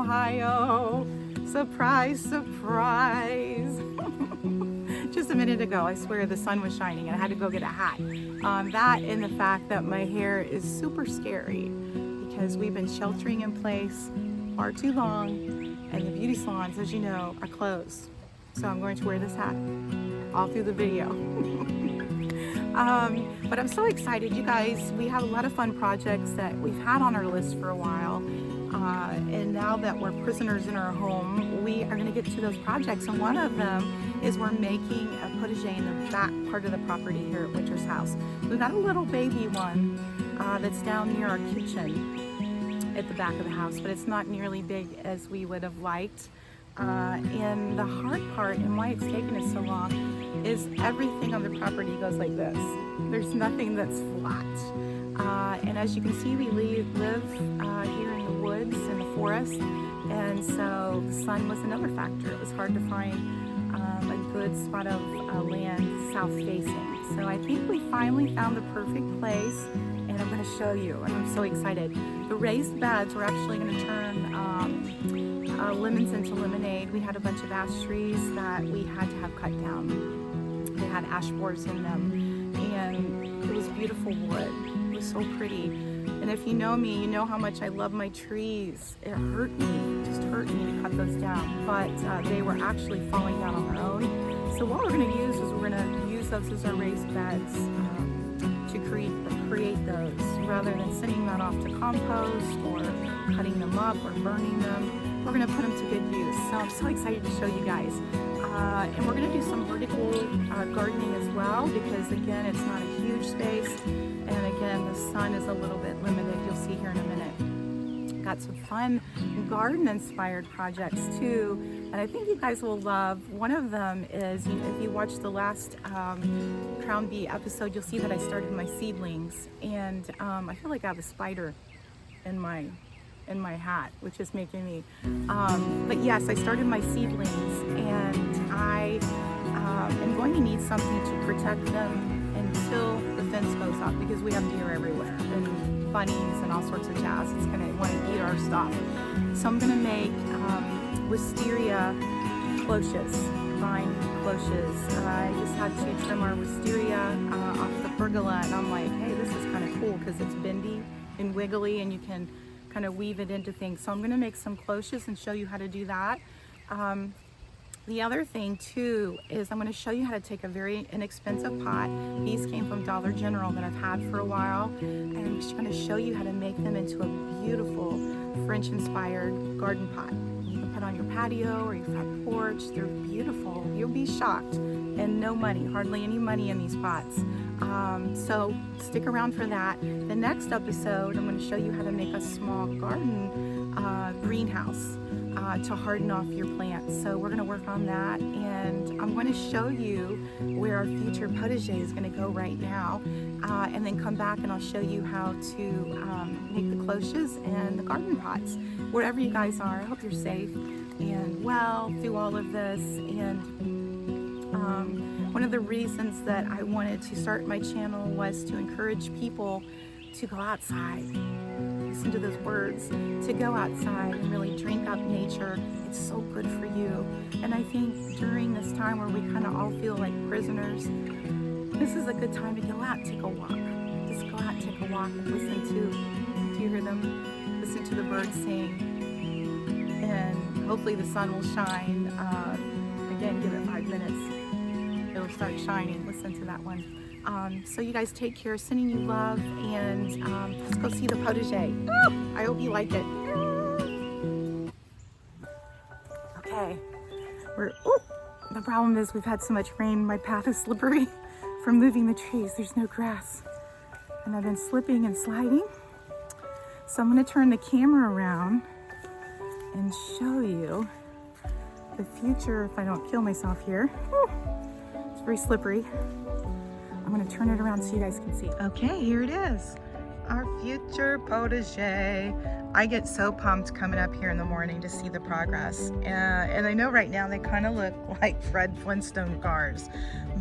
Ohio. Surprise, surprise. Just a minute ago, I swear the sun was shining and I had to go get a hat. That and the fact that my hair is super scary because we've been sheltering in place far too long and the beauty salons, as you know, are closed. So I'm going to wear this hat all through the video. But I'm so excited, you guys. We have a lot of fun projects that we've had on our list for a while. And now that we're prisoners in our home, we are going to get to those projects. And one of them is we're making a potager in the back part of the property here at Winter's house. We've got a little baby one that's down near our kitchen at the back of the house, but it's not nearly big as we would have liked. And the hard part and why it's taken us so long is everything on the property goes like this. There's nothing that's flat. And as you can see, we live here in the woods and the forest, and so the sun was another factor. It was hard to find a good spot of land south facing. So I think we finally found the perfect place, and I'm going to show you, and I'm so excited. The raised beds, we're actually going to turn lemons into lemonade. We had a bunch of ash trees that we had to have cut down. They had ash borers in them, and it was beautiful wood. It was so pretty. And if you know me, you know how much I love my trees. It hurt me, just hurt me to cut those down, but they were actually falling down on their own. So what we're going to use is we're going to use those as our raised beds to create those, rather than sending that off to compost or cutting them up or burning them. We're going to put them to good use. So I'm so excited to show you guys. And we're going to do some vertical gardening as well, because again, it's not a huge space. And again, the sun is a little bit limited. You'll see here in a minute. Got some fun garden inspired projects too, and I think you guys will love. One of them is, if you watched the last Crown Bee episode, you'll see that I started my seedlings, and I feel like I have a spider in my hat, which is making me, but yes, I started my seedlings, and I am going to need something to protect them until the fence goes up, because we have deer everywhere and bunnies and all sorts of jazz. It's going to want to eat our stuff. So I'm going to make wisteria cloches, vine cloches. I just had to trim our wisteria off the pergola, and I'm like, hey, this is kind of cool because it's bendy and wiggly, and you can kind of weave it into things. So I'm going to make some cloches and show you how to do that. The other thing too is I'm going to show you how to take a very inexpensive pot. These came from Dollar General that I've had for a while, and I'm just going to show you how to make them into a beautiful French inspired garden pot. You can put on your patio or your front porch. They're beautiful. You'll be shocked. And no money, hardly any money in these pots. So stick around for that. The next episode, I'm going to show you how to make a small garden greenhouse to harden off your plants. So we're going to work on that, and I'm going to show you where our future potager is going to go right now, and then come back and I'll show you how to make the cloches and the garden pots. Wherever you guys are, I hope you're safe and well through all of this. And one of the reasons that I wanted to start my channel was to encourage people to go outside, listen to those birds, to go outside and really drink up nature. It's so good for you. And I think during this time where we kind of all feel like prisoners, this is a good time to go out and take a walk. Just go out and take a walk and listen to, do you hear them? Listen to the birds sing. And hopefully the sun will shine. Again, give it 5 minutes. It'll start shining. Listen to that one. So you guys take care, sending you love, and let's go see the potager. I hope you like it. Okay, the problem is we've had so much rain, my path is slippery from moving the trees. There's no grass, and I've been slipping and sliding. So I'm going to turn the camera around and show you the future if I don't kill myself here. It's very slippery. I'm going to turn it around so you guys can see. Okay, here it is. Our future potager. I get so pumped coming up here in the morning to see the progress. And I know right now they kind of look like Fred Flintstone cars.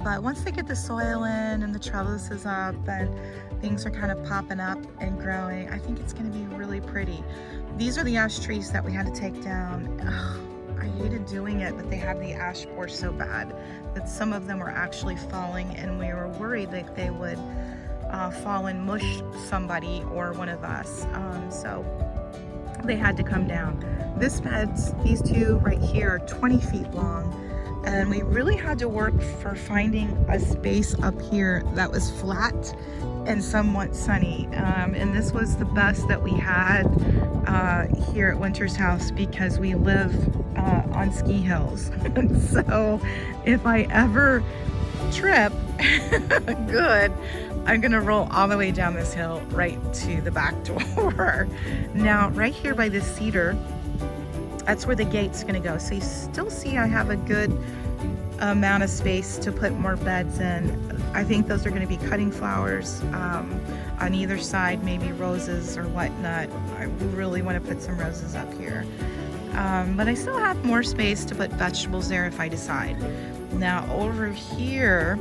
But once they get the soil in and the trellises up and things are kind of popping up and growing, I think it's going to be really pretty. These are the ash trees that we had to take down. Ugh, I hated doing it, but they had the ash borer so bad that some of them were actually falling, and we were worried that they would fall and mush somebody or one of us. So they had to come down. This beds, these two right here, are 20 feet long. And we really had to work for finding a space up here that was flat and somewhat sunny. And this was the best that we had here at Winter's house, because we live on ski hills. So if I ever trip, good, I'm gonna roll all the way down this hill right to the back door. Now, right here by this cedar, that's where the gate's gonna go. So you still see I have a good amount of space to put more beds in. I think those are gonna be cutting flowers on either side, maybe roses or whatnot. I really wanna put some roses up here. But I still have more space to put vegetables there if I decide. Now over here,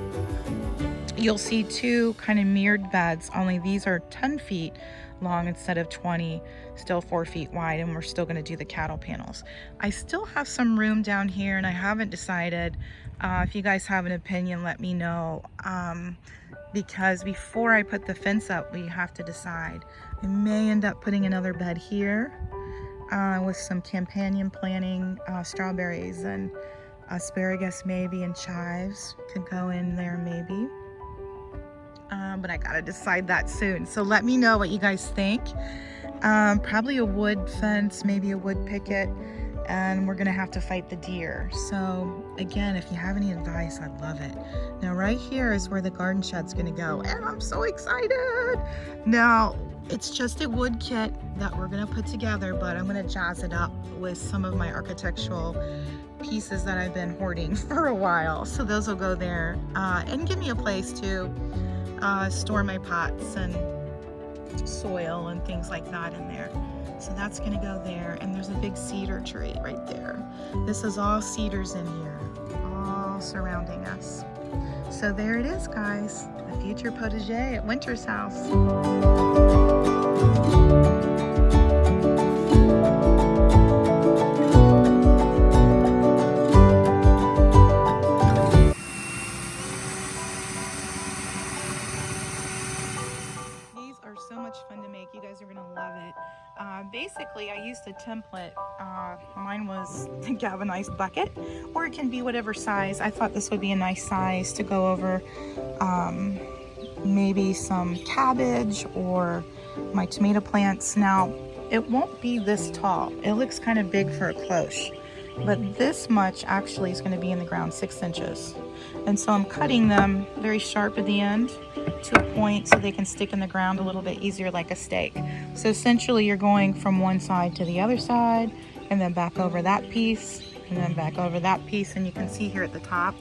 you'll see two kind of mirrored beds, only these are 10 feet long instead of 20, still 4 feet wide, and we're still going to do the cattle panels. I still have some room down here and I haven't decided. If you guys have an opinion, let me know, because before I put the fence up, we have to decide. I may end up putting another bed here with some companion planting, strawberries and asparagus maybe, and chives could go in there maybe. But I gotta decide that soon. So let me know what you guys think. Probably a wood fence, maybe a wood picket, and we're gonna have to fight the deer. So again, if you have any advice, I'd love it. Now right here is where the garden shed's gonna go, and I'm so excited. Now it's just a wood kit that we're gonna put together, but I'm gonna jazz it up with some of my architectural pieces that I've been hoarding for a while. So those will go there and give me a place to store my pots and soil and things like that in there. So that's gonna go there, and there's a big cedar tree right there. This is all cedars in here, all surrounding us. So there it is, guys, the future potager at Winter's house. So much fun to make. You guys are gonna love it. Basically, I used a template. Mine was a galvanized bucket, or it can be whatever size. I thought this would be a nice size to go over maybe some cabbage or my tomato plants. Now, it won't be this tall. It looks kind of big for a cloche, but this much actually is going to be in the ground, 6 inches. And so I'm cutting them very sharp at the end to a point so they can stick in the ground a little bit easier, like a stake. So essentially you're going from one side to the other side, and then back over that piece, and then back over that piece. And you can see here at the top,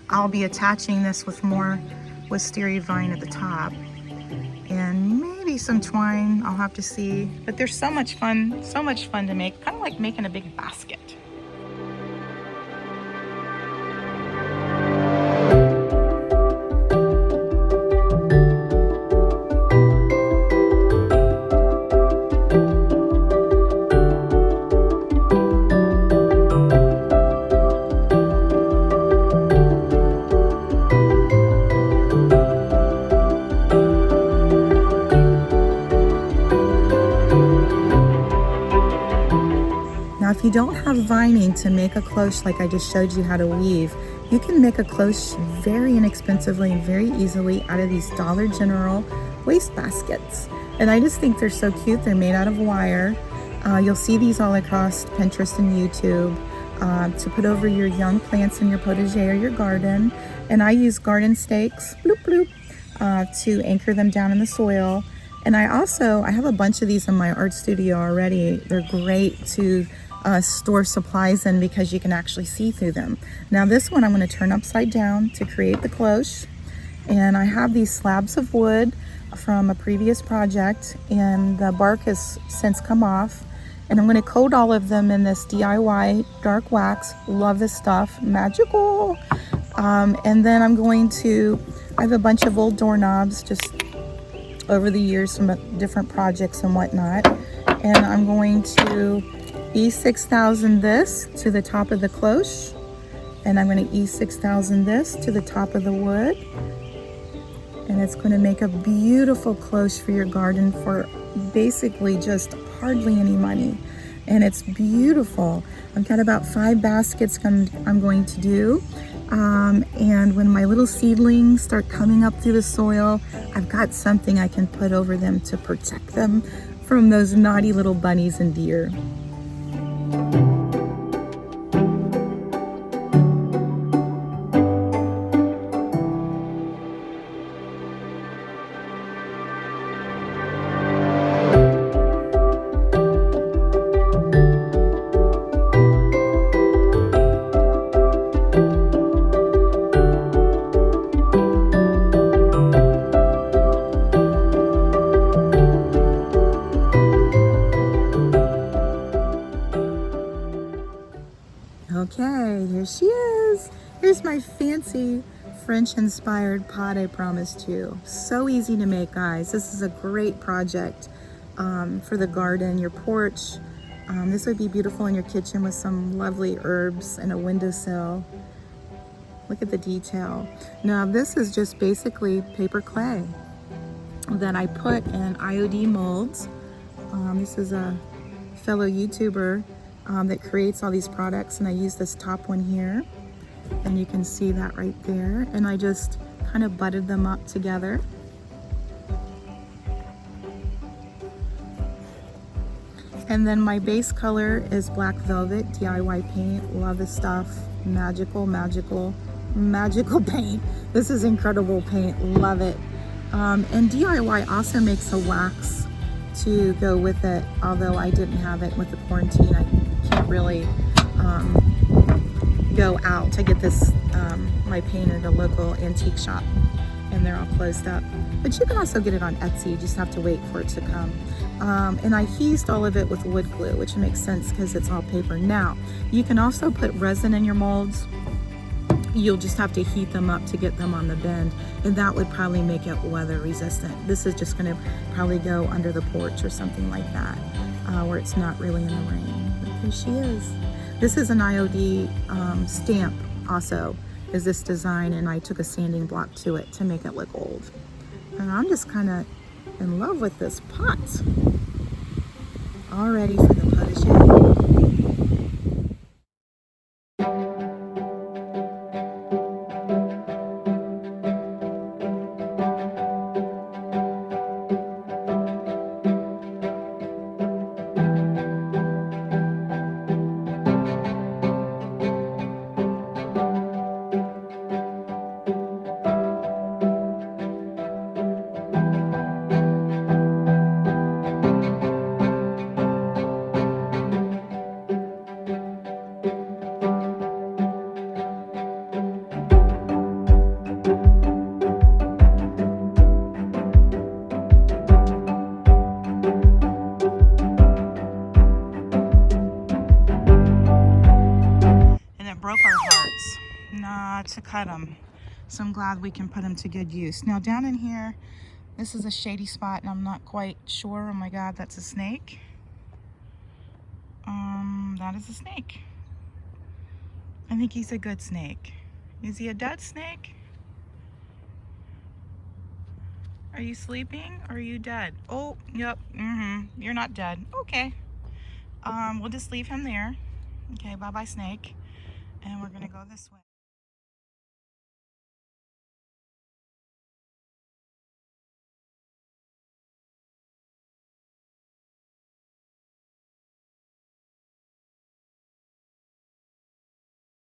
I'll be attaching this with more wisteria vine at the top, and maybe some twine, I'll have to see. But there's so much fun to make, kind of like making a big basket. Now, if you don't have vining to make a cloche like I just showed you how to weave, you can make a cloche very inexpensively and very easily out of these Dollar General waste baskets. And I just think they're so cute. They're made out of wire. You'll see these all across Pinterest and YouTube to put over your young plants in your potager or your garden. And I use garden stakes, bloop, bloop, to anchor them down in the soil. And I have a bunch of these in my art studio already. They're great to store supplies in because you can actually see through them. Now this one I'm going to turn upside down to create the cloche. And I have these slabs of wood from a previous project, and the bark has since come off. And I'm going to coat all of them in this DIY dark wax. Love this stuff, magical. And then I have a bunch of old doorknobs just over the years from different projects and whatnot. And I'm going to E6000 this to the top of the cloche. And I'm going to E6000 this to the top of the wood. And it's going to make a beautiful cloche for your garden for basically just hardly any money. And it's beautiful. I've got about 5 baskets I'm going to do. And when my little seedlings start coming up through the soil, I've got something I can put over them to protect them from those naughty little bunnies and deer. Okay, here she is. Here's my fancy French-inspired pot I promised you. So easy to make, guys. This is a great project for the garden, your porch. This would be beautiful in your kitchen with some lovely herbs and a windowsill. Look at the detail. Now, this is just basically paper clay that I put in IOD molds. This is a fellow YouTuber that creates all these products, and I use this top one here, and you can see that right there, and I just kind of butted them up together. And then my base color is black velvet DIY paint. Love this stuff. Magical, magical, magical paint. This is incredible paint. Love it. And DIY also makes a wax to go with it, although I didn't have it with the quarantine. I can't really go out to get this my paint at a local antique shop, and they're all closed up. But you can also get it on Etsy. You just have to wait for it to come. And I heased all of it with wood glue, which makes sense because it's all paper. Now, you can also put resin in your molds. You'll just have to heat them up to get them on the bend, and that would probably make it weather resistant. This is just going to probably go under the porch or something like that, where it's not really in the rain. But here she is. This is an IOD stamp also, is this design, and I took a sanding block to it to make it look old. And I'm just kind of in love with this pot. All ready for the potager. Broke our hearts not to cut them, so I'm glad we can put them to good use. Now down in here, this is a shady spot and I'm not quite sure. Oh my god, that's a snake. That is a snake. I think he's a good snake. Is he a dead snake? Are you sleeping or are you dead? Oh, yep. You're not dead. Okay. We'll just leave him there. Okay, bye-bye snake. And we're gonna go this way.